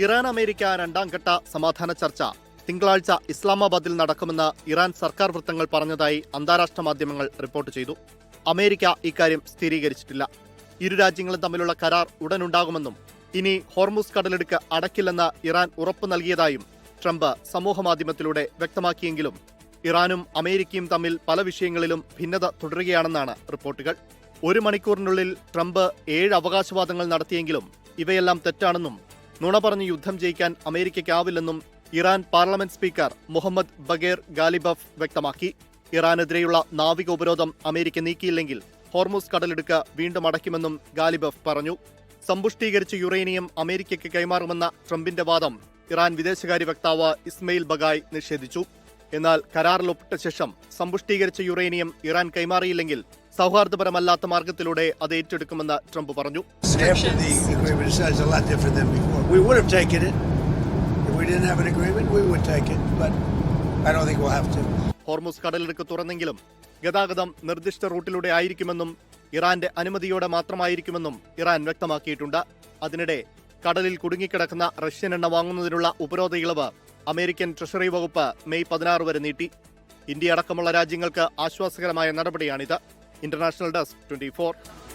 Iran America രണ്ടാം ഘട്ട സമാധാന ചർച്ച തിങ്കളാഴ്ച ഇസ്ലാമാബാദിൽ നടക്കുമെന്ന് ഇറാൻ സർക്കാർ വൃത്തങ്ങൾ പറഞ്ഞതായി അന്താരാഷ്ട്ര മാധ്യമങ്ങൾ റിപ്പോർട്ട് ചെയ്തു. അമേരിക്ക ഇക്കാര്യം സ്ഥിരീകരിച്ചിട്ടില്ല. ഇരു രാജ്യങ്ങളും തമ്മിലുള്ള കരാർ ഉടനുണ്ടാകുമെന്നും ഇനി ഹോർമുസ് കടലിടുക്ക് അടയ്ക്കില്ലെന്ന് ഇറാൻ ഉറപ്പു നൽകിയതായും ട്രംപ് സമൂഹമാധ്യമത്തിലൂടെ വ്യക്തമാക്കിയെങ്കിലും ഇറാനും അമേരിക്കയും തമ്മിൽ പല വിഷയങ്ങളിലും ഭിന്നത തുടരുകയാണെന്നാണ് റിപ്പോർട്ടുകൾ. 1 മണിക്കൂറിനുള്ളിൽ ട്രംപ് 7 അവകാശവാദങ്ങൾ നടത്തിയെങ്കിലും ഇവയെല്ലാം തെറ്റാണെന്നും നുണ പറഞ്ഞ് യുദ്ധം ജയിക്കാൻ അമേരിക്കയ്ക്കാവില്ലെന്നും Iran parliament speaker Mohammad Bagher Ghalibaf വ്യക്തമാക്കി. ഇറാനെതിരെയുള്ള നാവിക ഉപരോധം അമേരിക്ക നീക്കിയില്ലെങ്കിൽ ഹോർമുസ് കടലിടുക്ക് വീണ്ടും അടയ്ക്കുമെന്നും ഗാലിബഫ് പറഞ്ഞു. സമ്പുഷ്ടീകരിച്ച യുറേനിയം അമേരിക്കയ്ക്ക് കൈമാറുമെന്ന ട്രംപിന്റെ വാദം ഇറാൻ വിദേശകാര്യ വക്താവ് ഇസ്മയിൽ ബഗായ് നിഷേധിച്ചു. എന്നാൽ കരാറിൽ ഒപ്പിട്ട ശേഷം സമ്പുഷ്ടീകരിച്ച യുറേനിയം ഇറാൻ കൈമാറിയില്ലെങ്കിൽ സൗഹാർദ്ദപരമല്ലാത്ത മാർഗത്തിലൂടെ അത് ഏറ്റെടുക്കുമെന്ന് ട്രംപ് പറഞ്ഞു. ഹോർമുസ് കടലിടുക്ക് തുറന്നെങ്കിലും ഗതാഗതം നിർദ്ദിഷ്ട റൂട്ടിലൂടെ ആയിരിക്കുമെന്നും ഇറാന്റെ അനുമതിയോടെ മാത്രമായിരിക്കുമെന്നും ഇറാൻ വ്യക്തമാക്കിയിട്ടുണ്ട്. അതിനിടെ കടലിൽ കുടുങ്ങിക്കിടക്കുന്ന റഷ്യൻ എണ്ണ വാങ്ങുന്നതിനുള്ള ഉപരോധ ഇളവ് അമേരിക്കൻ ട്രഷറി വകുപ്പ് മെയ് 16 വരെ നീട്ടി. ഇന്ത്യ അടക്കമുള്ള രാജ്യങ്ങൾക്ക് ആശ്വാസകരമായ നടപടിയാണിത്. International desk 24.